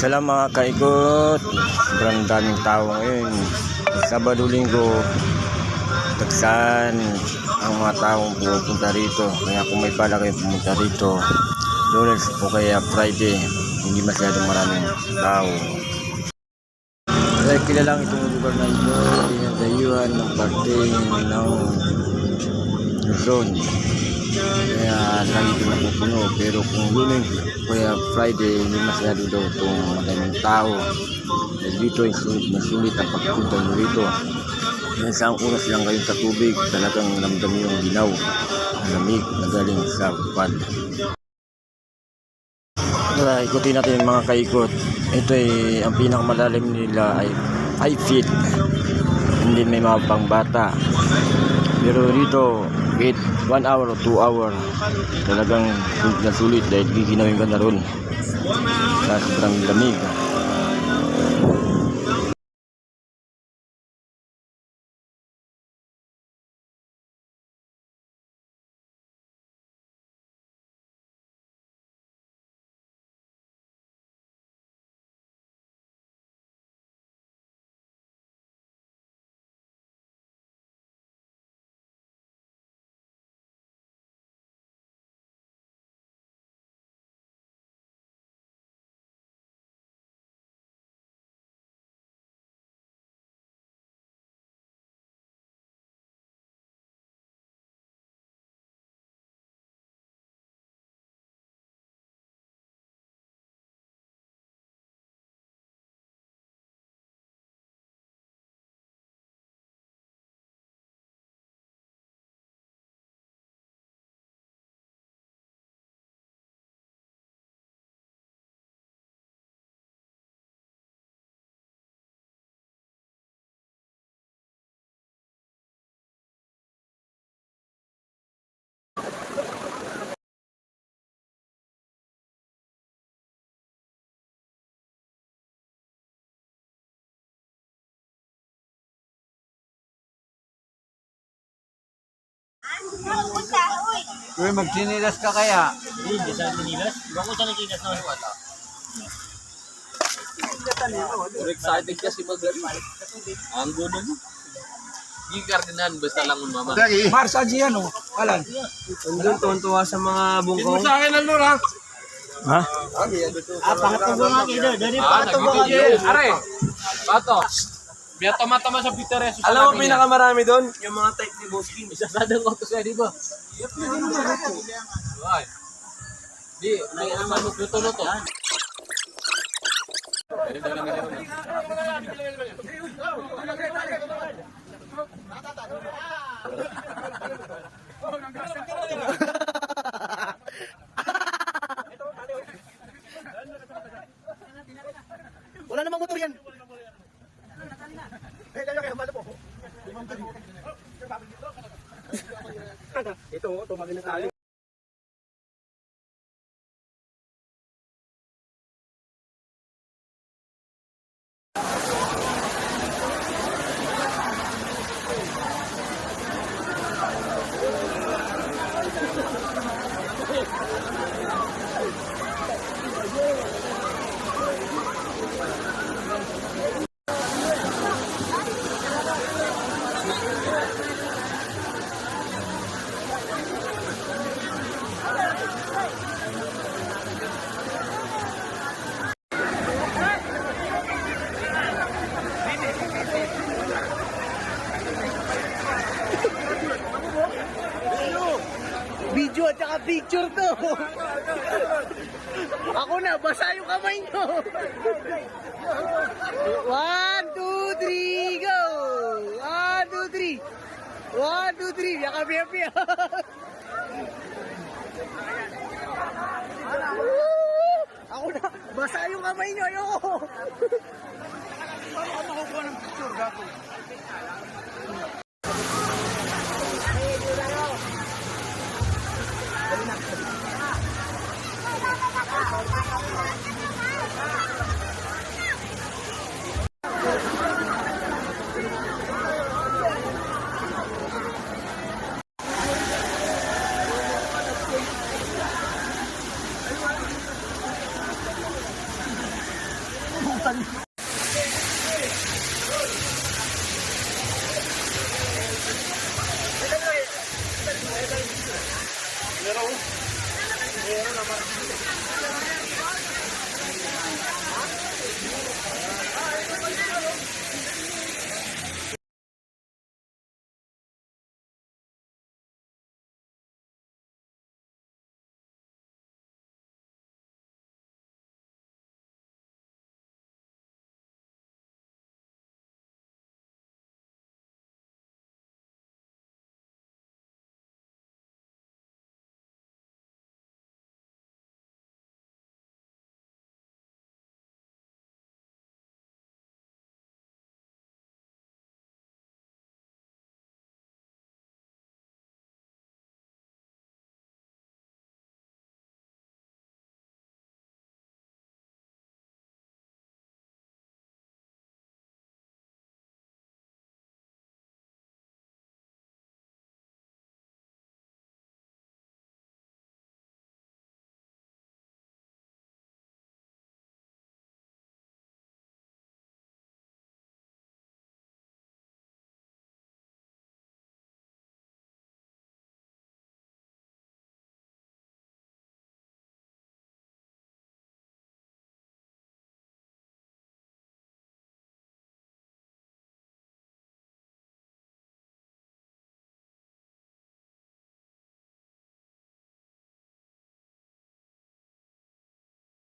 Salam mga kaikot. Sobrang daming tao ngayon. Sabado Linggo, tagsaan ang mga taong pumunta rito. Kaya kung may bala kayo pumunta rito, Lunes o kaya Friday, hindi masyadong maraming tao. Kaya kilalang itong lugar na ito, pinagdayuan ng parte ng Luzon. Kaya lagi na pupuno. Pero kung Lunes o kaya Friday, hindi masyado daw itong madaming tao. Dahil dito ay sulit ang pagpunta nyo rito. Kaya isang oras lang kayo sa tubig, talagang ramdam yung ginaw, ang lamig na galing sa upad. Tara, ikutin natin mga kaikot. Ito ay ang pinakamalalim nila ay 5 feet. Hindi may mga pangbata. Pero dito, wait 1 hour o 2 hour, talagang sulit dahil giginawin ka na ron sa sobrang lamig. Uy, magsinilas ka kaya? Hindi sa sinilas. Bako sa nakikas na wala. Excited kasi maglaro. Ang gulo mo. Hindi kardinan, basta lang mo mama. Marsa diyan oh. Alan. Andun, tuwan-tuwa sa mga bungkong. Sa akin ang lura. Ha? Pakatubo nga kayo. Dari pakatubo nga Nagigil. kayo. Are, pato. Biya tama-tama sa Pinterest. Alam mo pinakamarami doon? Yung mga type ni Boss Kim. Isa sa dalang auto siya, di ba? Ay. Di, may naman luto-luto. Wala namang motor yan. Ito, tumagin na tayo. Video at saka picture to. Ako na, basa yung kamay nyo. 1, 2, 3, go! 1, 2, 3. 1, 2, 3. Yakabi-yabi. Ako na, basa yung kamay nyo. Ayoko. Paano ka makukuha ng picture, gato?